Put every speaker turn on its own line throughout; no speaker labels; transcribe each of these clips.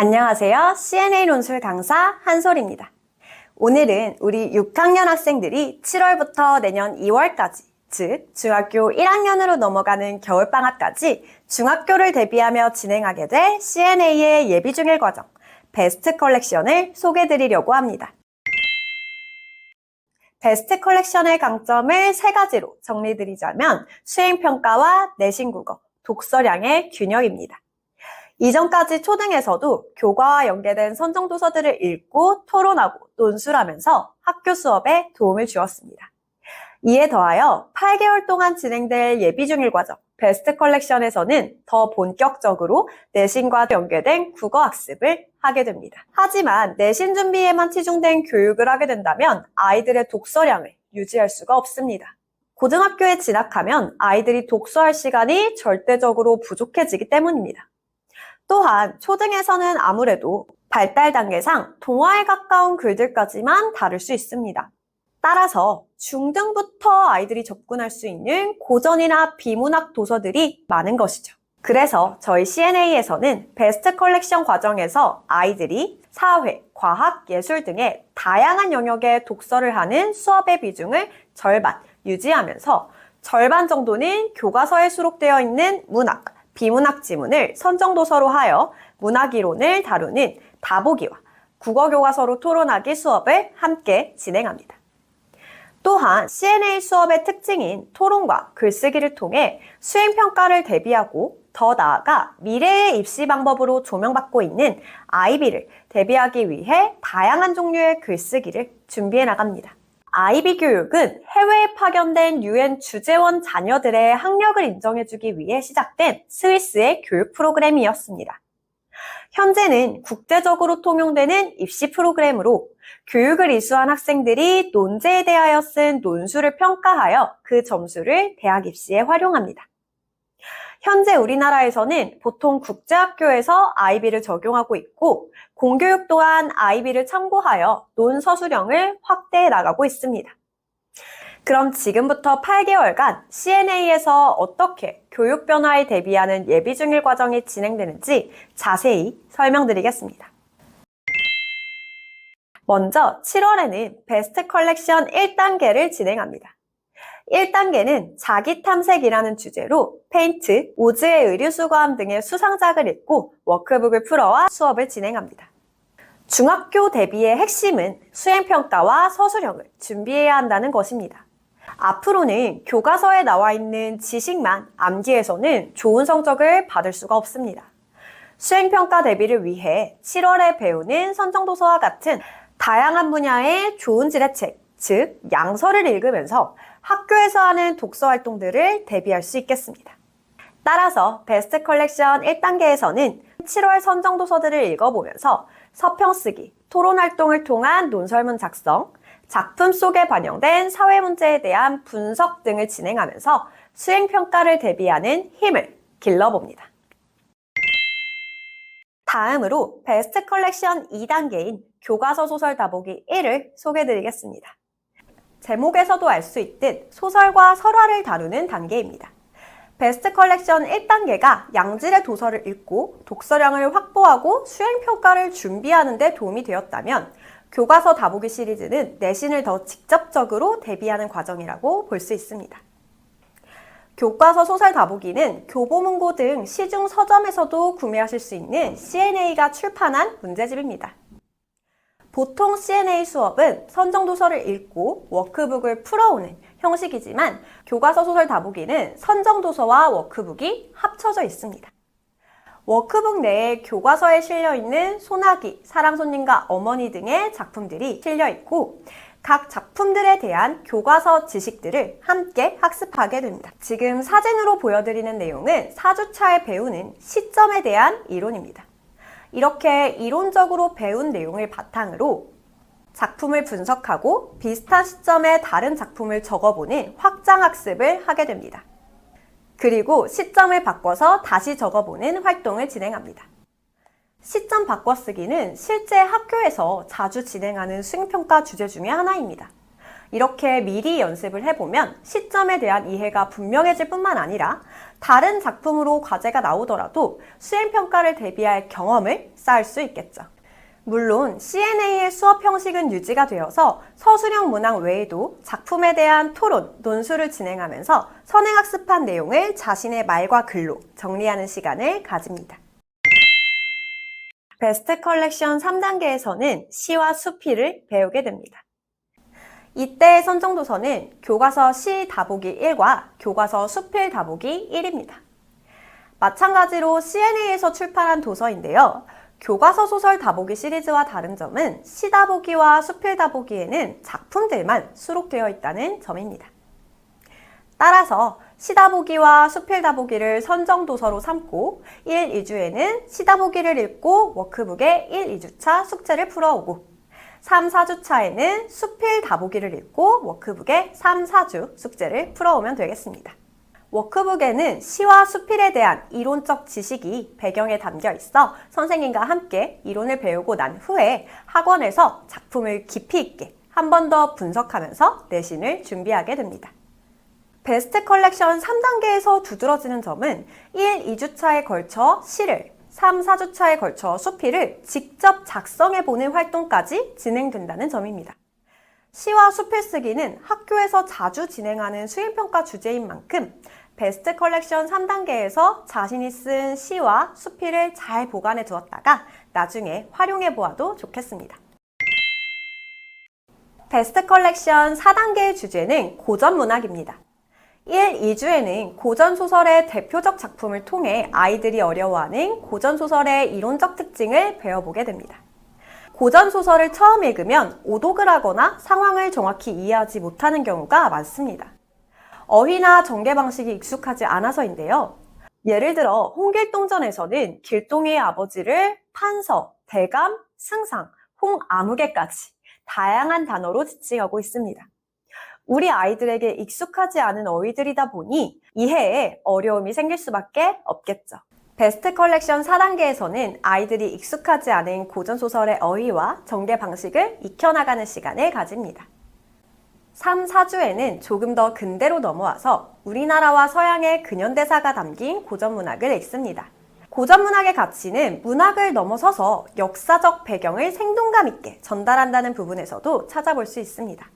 안녕하세요. CNA 논술 강사 한솔입니다. 오늘은 우리 6학년 학생들이 7월부터 내년 2월까지, 즉 중학교 1학년으로 넘어가는 겨울방학까지 중학교를 대비하며 진행하게 될 CNA의 예비중일 과정, 베스트 컬렉션을 소개해드리려고 합니다. 베스트 컬렉션의 강점을 3가지로 정리드리자면 수행평가와 내신국어, 독서량의 균형입니다. 이전까지 초등에서도 교과와 연계된 선정도서들을 읽고 토론하고 논술하면서 학교 수업에 도움을 주었습니다. 이에 더하여 8개월 동안 진행될 예비중일 과정 베스트 컬렉션에서는 더 본격적으로 내신과 연계된 국어 학습을 하게 됩니다. 하지만 내신 준비에만 치중된 교육을 하게 된다면 아이들의 독서량을 유지할 수가 없습니다. 고등학교에 진학하면 아이들이 독서할 시간이 절대적으로 부족해지기 때문입니다. 또한 초등에서는 아무래도 발달 단계상 동화에 가까운 글들까지만 다룰 수 있습니다. 따라서 중등부터 아이들이 접근할 수 있는 고전이나 비문학 도서들이 많은 것이죠. 그래서 저희 CNA에서는 베스트 컬렉션 과정에서 아이들이 사회, 과학, 예술 등의 다양한 영역의 독서를 하는 수업의 비중을 절반 유지하면서 절반 정도는 교과서에 수록되어 있는 문학, 비문학 지문을 선정도서로 하여 문학이론을 다루는 다보기와 국어교과서로 토론하기 수업을 함께 진행합니다. 또한 CNA 수업의 특징인 토론과 글쓰기를 통해 수행평가를 대비하고 더 나아가 미래의 입시 방법으로 조명받고 있는 IB를 대비하기 위해 다양한 종류의 글쓰기를 준비해 나갑니다. IB 교육은 해외에 파견된 UN 주재원 자녀들의 학력을 인정해주기 위해 시작된 스위스의 교육 프로그램이었습니다. 현재는 국제적으로 통용되는 입시 프로그램으로 교육을 이수한 학생들이 논제에 대하여 쓴 논술을 평가하여 그 점수를 대학 입시에 활용합니다. 현재 우리나라에서는 보통 국제학교에서 IB를 적용하고 있고 공교육 또한 IB를 참고하여 논서술형을 확대해 나가고 있습니다. 그럼 지금부터 8개월간 CNA에서 어떻게 교육 변화에 대비하는 예비중일 과정이 진행되는지 자세히 설명드리겠습니다. 먼저 7월에는 베스트 컬렉션 1단계를 진행합니다. 1단계는 자기 탐색이라는 주제로 페인트, 오즈의 의류수거함 등의 수상작을 읽고 워크북을 풀어와 수업을 진행합니다. 중학교 대비의 핵심은 수행평가와 서술형을 준비해야 한다는 것입니다. 앞으로는 교과서에 나와 있는 지식만 암기해서는 좋은 성적을 받을 수가 없습니다. 수행평가 대비를 위해 7월에 배우는 선정도서와 같은 다양한 분야의 좋은 질의 책, 즉 양서를 읽으면서 학교에서 하는 독서 활동들을 대비할 수 있겠습니다. 따라서 베스트 컬렉션 1단계에서는 7월 선정도서들을 읽어보면서 서평 쓰기, 토론 활동을 통한 논설문 작성, 작품 속에 반영된 사회 문제에 대한 분석 등을 진행하면서 수행평가를 대비하는 힘을 길러봅니다. 다음으로 베스트 컬렉션 2단계인 교과서 소설 다보기 1을 소개해드리겠습니다. 제목에서도 알 수 있듯 소설과 설화를 다루는 단계입니다. 베스트 컬렉션 1단계가 양질의 도서를 읽고 독서량을 확보하고 수행평가를 준비하는 데 도움이 되었다면 교과서 다보기 시리즈는 내신을 더 직접적으로 대비하는 과정이라고 볼 수 있습니다. 교과서 소설 다보기는 교보문고 등 시중 서점에서도 구매하실 수 있는 CNA가 출판한 문제집입니다. 보통 CNA 수업은 선정도서를 읽고 워크북을 풀어오는 형식이지만 교과서 소설 다보기는 선정도서와 워크북이 합쳐져 있습니다. 워크북 내에 교과서에 실려있는 소나기, 사랑손님과 어머니 등의 작품들이 실려있고 각 작품들에 대한 교과서 지식들을 함께 학습하게 됩니다. 지금 사진으로 보여드리는 내용은 4주차에 배우는 시점에 대한 이론입니다. 이렇게 이론적으로 배운 내용을 바탕으로 작품을 분석하고 비슷한 시점에 다른 작품을 적어보는 확장학습을 하게 됩니다. 그리고 시점을 바꿔서 다시 적어보는 활동을 진행합니다. 시점 바꿔쓰기는 실제 학교에서 자주 진행하는 수행평가 주제 중에 하나입니다. 이렇게 미리 연습을 해보면 시점에 대한 이해가 분명해질 뿐만 아니라 다른 작품으로 과제가 나오더라도 수행평가를 대비할 경험을 쌓을 수 있겠죠. 물론 CNA의 수업 형식은 유지가 되어서 서술형 문항 외에도 작품에 대한 토론, 논술을 진행하면서 선행학습한 내용을 자신의 말과 글로 정리하는 시간을 가집니다. 베스트 컬렉션 3단계에서는 시와 수필을 배우게 됩니다. 이때 선정도서는 교과서 시 다보기 1과 교과서 수필 다보기 1입니다. 마찬가지로 CNA에서 출판한 도서인데요. 교과서 소설 다보기 시리즈와 다른 점은 시 다보기와 수필 다보기에는 작품들만 수록되어 있다는 점입니다. 따라서 시 다보기와 수필 다보기를 선정도서로 삼고 1, 2주에는 시 다보기를 읽고 워크북의 1, 2주차 숙제를 풀어오고 3, 4주차에는 수필 다보기를 읽고 워크북의 3, 4주 숙제를 풀어오면 되겠습니다. 워크북에는 시와 수필에 대한 이론적 지식이 배경에 담겨 있어 선생님과 함께 이론을 배우고 난 후에 학원에서 작품을 깊이 있게 한 번 더 분석하면서 내신을 준비하게 됩니다. 베스트 컬렉션 3단계에서 두드러지는 점은 1, 2주차에 걸쳐 시를, 3, 4주차에 걸쳐 수필을 직접 작성해보는 활동까지 진행된다는 점입니다. 시와 수필 쓰기는 학교에서 자주 진행하는 수행평가 주제인 만큼 베스트 컬렉션 3단계에서 자신이 쓴 시와 수필을 잘 보관해 두었다가 나중에 활용해 보아도 좋겠습니다. 베스트 컬렉션 4단계의 주제는 고전문학입니다. 1, 2주에는 고전소설의 대표적 작품을 통해 아이들이 어려워하는 고전소설의 이론적 특징을 배워보게 됩니다. 고전소설을 처음 읽으면 오독을 하거나 상황을 정확히 이해하지 못하는 경우가 많습니다. 어휘나 전개 방식이 익숙하지 않아서인데요. 예를 들어 홍길동전에서는 길동이의 아버지를 판서, 대감, 승상, 홍아무개까지 다양한 단어로 지칭하고 있습니다. 우리 아이들에게 익숙하지 않은 어휘들이다 보니 이해에 어려움이 생길 수밖에 없겠죠. 베스트 컬렉션 4단계에서는 아이들이 익숙하지 않은 고전소설의 어휘와 전개 방식을 익혀나가는 시간을 가집니다. 3, 4주에는 조금 더 근대로 넘어와서 우리나라와 서양의 근현대사가 담긴 고전문학을 읽습니다. 고전문학의 가치는 문학을 넘어서서 역사적 배경을 생동감 있게 전달한다는 부분에서도 찾아볼 수 있습니다.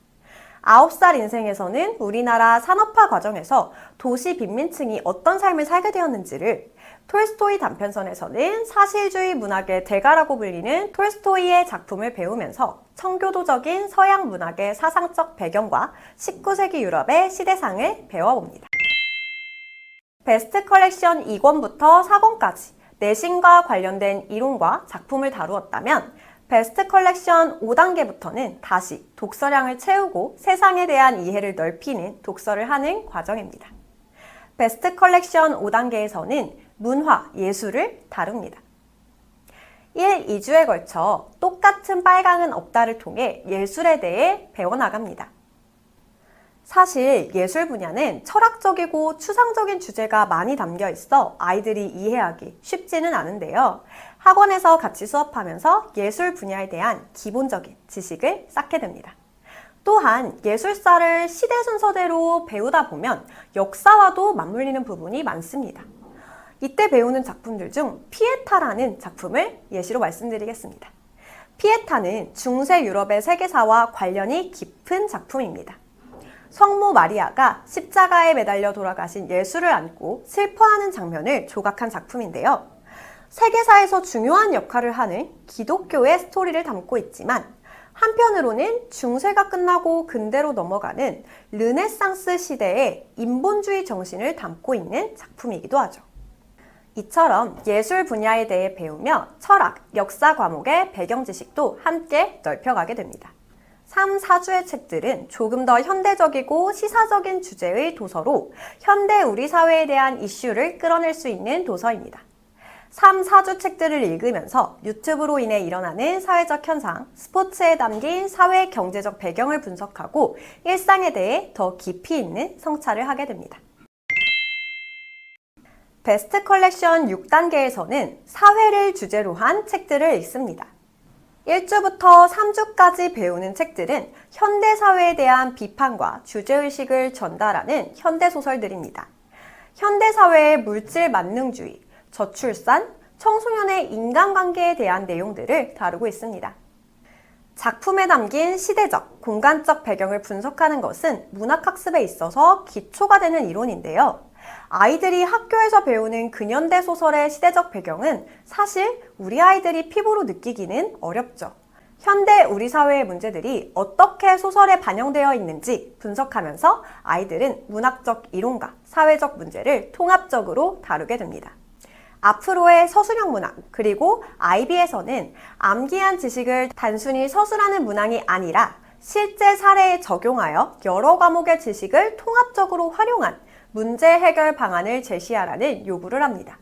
9살 인생에서는 우리나라 산업화 과정에서 도시 빈민층이 어떤 삶을 살게 되었는지를, 톨스토이 단편선에서는 사실주의 문학의 대가라고 불리는 톨스토이의 작품을 배우면서 청교도적인 서양 문학의 사상적 배경과 19세기 유럽의 시대상을 배워봅니다. 베스트 컬렉션 2권부터 4권까지 내신과 관련된 이론과 작품을 다루었다면 베스트 컬렉션 5단계부터는 다시 독서량을 채우고 세상에 대한 이해를 넓히는 독서를 하는 과정입니다. 베스트 컬렉션 5단계에서는 문화, 예술을 다룹니다. 1, 2주에 걸쳐 똑같은 빨강은 없다를 통해 예술에 대해 배워나갑니다. 사실 예술 분야는 철학적이고 추상적인 주제가 많이 담겨 있어 아이들이 이해하기 쉽지는 않은데요. 학원에서 같이 수업하면서 예술 분야에 대한 기본적인 지식을 쌓게 됩니다. 또한 예술사를 시대 순서대로 배우다 보면 역사와도 맞물리는 부분이 많습니다. 이때 배우는 작품들 중 피에타라는 작품을 예시로 말씀드리겠습니다. 피에타는 중세 유럽의 세계사와 관련이 깊은 작품입니다. 성모 마리아가 십자가에 매달려 돌아가신 예수를 안고 슬퍼하는 장면을 조각한 작품인데요. 세계사에서 중요한 역할을 하는 기독교의 스토리를 담고 있지만 한편으로는 중세가 끝나고 근대로 넘어가는 르네상스 시대의 인본주의 정신을 담고 있는 작품이기도 하죠. 이처럼 예술 분야에 대해 배우며 철학, 역사 과목의 배경 지식도 함께 넓혀가게 됩니다. 3, 4주의 책들은 조금 더 현대적이고 시사적인 주제의 도서로 현대 우리 사회에 대한 이슈를 끌어낼 수 있는 도서입니다. 3, 4주 책들을 읽으면서 유튜브로 인해 일어나는 사회적 현상, 스포츠에 담긴 사회 경제적 배경을 분석하고 일상에 대해 더 깊이 있는 성찰을 하게 됩니다. 베스트 컬렉션 6단계에서는 사회를 주제로 한 책들을 읽습니다. 1주부터 3주까지 배우는 책들은 현대사회에 대한 비판과 주제의식을 전달하는 현대소설들입니다. 현대사회의 물질 만능주의, 저출산, 청소년의 인간관계에 대한 내용들을 다루고 있습니다. 작품에 담긴 시대적, 공간적 배경을 분석하는 것은 문학학습에 있어서 기초가 되는 이론인데요. 아이들이 학교에서 배우는 근현대 소설의 시대적 배경은 사실 우리 아이들이 피부로 느끼기는 어렵죠. 현대 우리 사회의 문제들이 어떻게 소설에 반영되어 있는지 분석하면서 아이들은 문학적 이론과 사회적 문제를 통합적으로 다루게 됩니다. 앞으로의 서술형 문학, 그리고 IB에서는 암기한 지식을 단순히 서술하는 문항이 아니라 실제 사례에 적용하여 여러 과목의 지식을 통합적으로 활용한 문제 해결 방안을 제시하라는 요구를 합니다.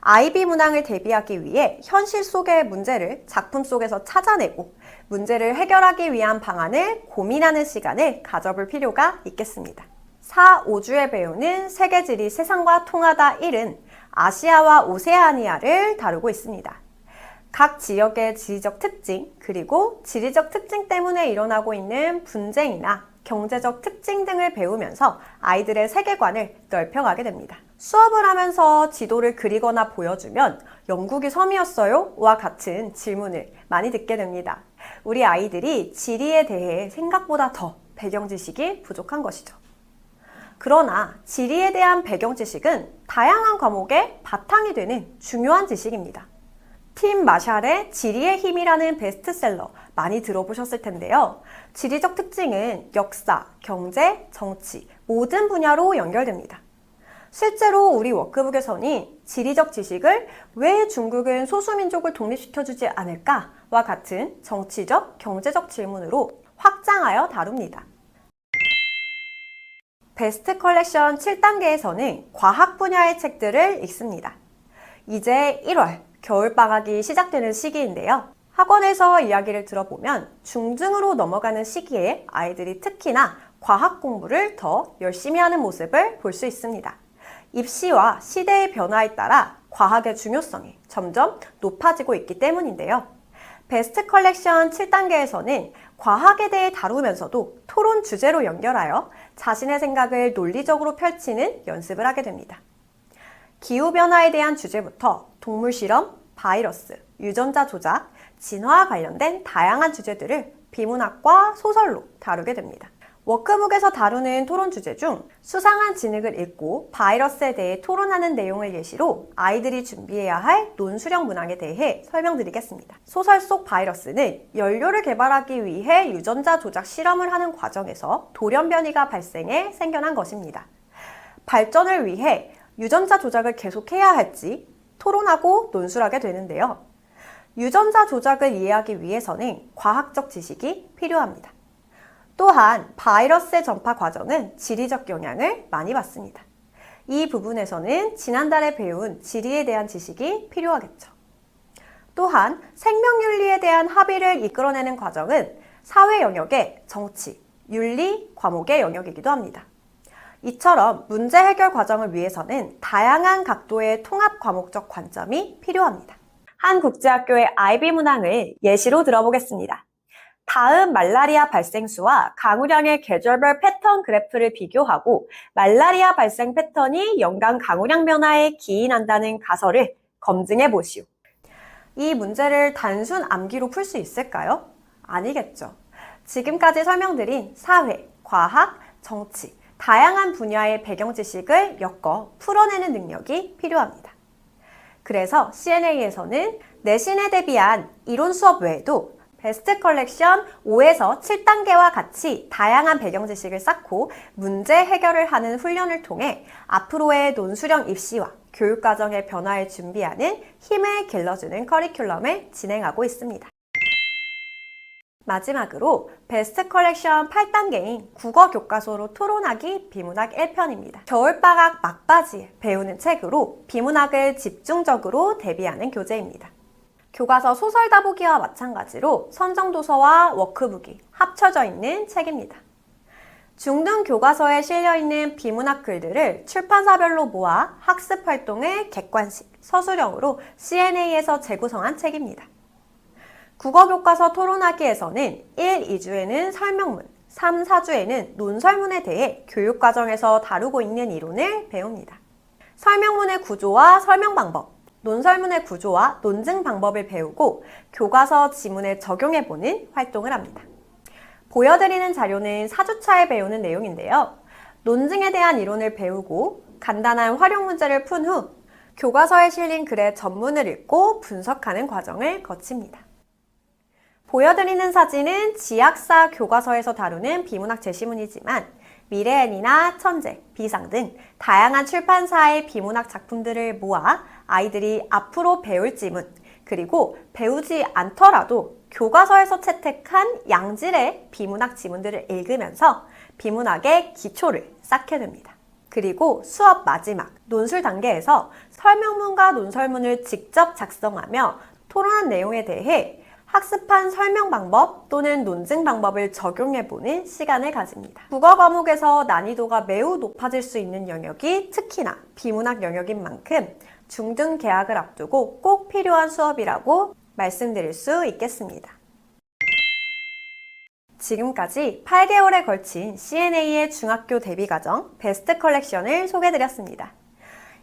IB 문항을 대비하기 위해 현실 속의 문제를 작품 속에서 찾아내고 문제를 해결하기 위한 방안을 고민하는 시간을 가져볼 필요가 있겠습니다. 4, 5주에 배우는 세계지리 세상과 통하다 1은 아시아와 오세아니아를 다루고 있습니다. 각 지역의 지리적 특징, 그리고 지리적 특징 때문에 일어나고 있는 분쟁이나 경제적 특징 등을 배우면서 아이들의 세계관을 넓혀가게 됩니다. 수업을 하면서 지도를 그리거나 보여주면 영국이 섬이었어요? 와 같은 질문을 많이 듣게 됩니다. 우리 아이들이 지리에 대해 생각보다 더 배경 지식이 부족한 것이죠. 그러나 지리에 대한 배경 지식은 다양한 과목의 바탕이 되는 중요한 지식입니다. 팀 마샬의 지리의 힘이라는 베스트셀러 많이 들어보셨을 텐데요. 지리적 특징은 역사, 경제, 정치 모든 분야로 연결됩니다. 실제로 우리 워크북에서는 지리적 지식을 왜 중국은 소수민족을 독립시켜주지 않을까와 같은 정치적, 경제적 질문으로 확장하여 다룹니다. 베스트 컬렉션 7단계에서는 과학 분야의 책들을 읽습니다. 이제 1월 겨울방학이 시작되는 시기인데요. 학원에서 이야기를 들어보면 중등으로 넘어가는 시기에 아이들이 특히나 과학 공부를 더 열심히 하는 모습을 볼 수 있습니다. 입시와 시대의 변화에 따라 과학의 중요성이 점점 높아지고 있기 때문인데요. 베스트 컬렉션 7단계에서는 과학에 대해 다루면서도 토론 주제로 연결하여 자신의 생각을 논리적으로 펼치는 연습을 하게 됩니다. 기후변화에 대한 주제부터 동물 실험, 바이러스, 유전자 조작, 진화와 관련된 다양한 주제들을 비문학과 소설로 다루게 됩니다. 워크북에서 다루는 토론 주제 중 수상한 진흙을 읽고 바이러스에 대해 토론하는 내용을 예시로 아이들이 준비해야 할 논술형 문항에 대해 설명드리겠습니다. 소설 속 바이러스는 연료를 개발하기 위해 유전자 조작 실험을 하는 과정에서 돌연변이가 발생해 생겨난 것입니다. 발전을 위해 유전자 조작을 계속해야 할지 토론하고 논술하게 되는데요. 유전자 조작을 이해하기 위해서는 과학적 지식이 필요합니다. 또한 바이러스의 전파 과정은 지리적 영향을 많이 받습니다. 이 부분에서는 지난달에 배운 지리에 대한 지식이 필요하겠죠. 또한 생명윤리에 대한 합의를 이끌어내는 과정은 사회 영역의 정치, 윤리 과목의 영역이기도 합니다. 이처럼 문제 해결 과정을 위해서는 다양한 각도의 통합 과목적 관점이 필요합니다. 한 국제학교의 IB 문항을 예시로 들어보겠습니다. 다음 말라리아 발생 수와 강우량의 계절별 패턴 그래프를 비교하고 말라리아 발생 패턴이 연간 강우량 변화에 기인한다는 가설을 검증해 보시오. 이 문제를 단순 암기로 풀 수 있을까요? 아니겠죠. 지금까지 설명드린 사회, 과학, 정치, 다양한 분야의 배경 지식을 엮어 풀어내는 능력이 필요합니다. 그래서 CNA에서는 내신에 대비한 이론 수업 외에도 베스트 컬렉션 5에서 7단계와 같이 다양한 배경 지식을 쌓고 문제 해결을 하는 훈련을 통해 앞으로의 논술형 입시와 교육과정의 변화를 준비하는 힘을 길러주는 커리큘럼을 진행하고 있습니다. 마지막으로 베스트 컬렉션 8단계인 국어 교과서로 토론하기 비문학 1편입니다. 겨울방학 막바지에 배우는 책으로 비문학을 집중적으로 대비하는 교재입니다. 교과서 소설 다보기와 마찬가지로 선정도서와 워크북이 합쳐져 있는 책입니다. 중등 교과서에 실려있는 비문학 글들을 출판사별로 모아 학습 활동을 객관식, 서술형으로 CNA에서 재구성한 책입니다. 국어교과서 토론하기에서는 1, 2주에는 설명문, 3, 4주에는 논설문에 대해 교육과정에서 다루고 있는 이론을 배웁니다. 설명문의 구조와 설명 방법, 논설문의 구조와 논증 방법을 배우고 교과서 지문에 적용해보는 활동을 합니다. 보여드리는 자료는 4주차에 배우는 내용인데요. 논증에 대한 이론을 배우고 간단한 활용 문제를 푼 후 교과서에 실린 글의 전문을 읽고 분석하는 과정을 거칩니다. 보여드리는 사진은 지학사 교과서에서 다루는 비문학 제시문이지만 미래엔이나 천재, 비상 등 다양한 출판사의 비문학 작품들을 모아 아이들이 앞으로 배울 지문, 그리고 배우지 않더라도 교과서에서 채택한 양질의 비문학 지문들을 읽으면서 비문학의 기초를 쌓게 됩니다. 그리고 수업 마지막, 논술 단계에서 설명문과 논설문을 직접 작성하며 토론한 내용에 대해 학습한 설명 방법 또는 논증 방법을 적용해보는 시간을 가집니다. 국어 과목에서 난이도가 매우 높아질 수 있는 영역이 특히나 비문학 영역인 만큼 중등 개학을 앞두고 꼭 필요한 수업이라고 말씀드릴 수 있겠습니다. 지금까지 8개월에 걸친 CNA의 중학교 대비과정 베스트 컬렉션을 소개해드렸습니다.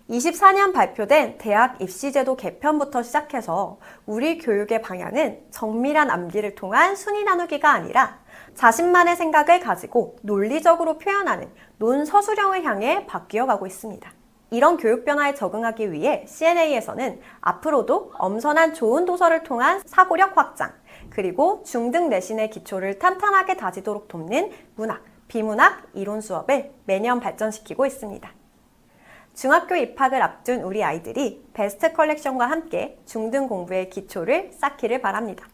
24년 발표된 대학 입시제도 개편부터 시작해서 우리 교육의 방향은 정밀한 암기를 통한 순위 나누기가 아니라 자신만의 생각을 가지고 논리적으로 표현하는 논서술형을 향해 바뀌어가고 있습니다. 이런 교육 변화에 적응하기 위해 CNA에서는 앞으로도 엄선한 좋은 도서를 통한 사고력 확장, 그리고 중등 내신의 기초를 탄탄하게 다지도록 돕는 문학, 비문학 이론 수업을 매년 발전시키고 있습니다. 중학교 입학을 앞둔 우리 아이들이 베스트 컬렉션과 함께 중등 공부의 기초를 쌓기를 바랍니다.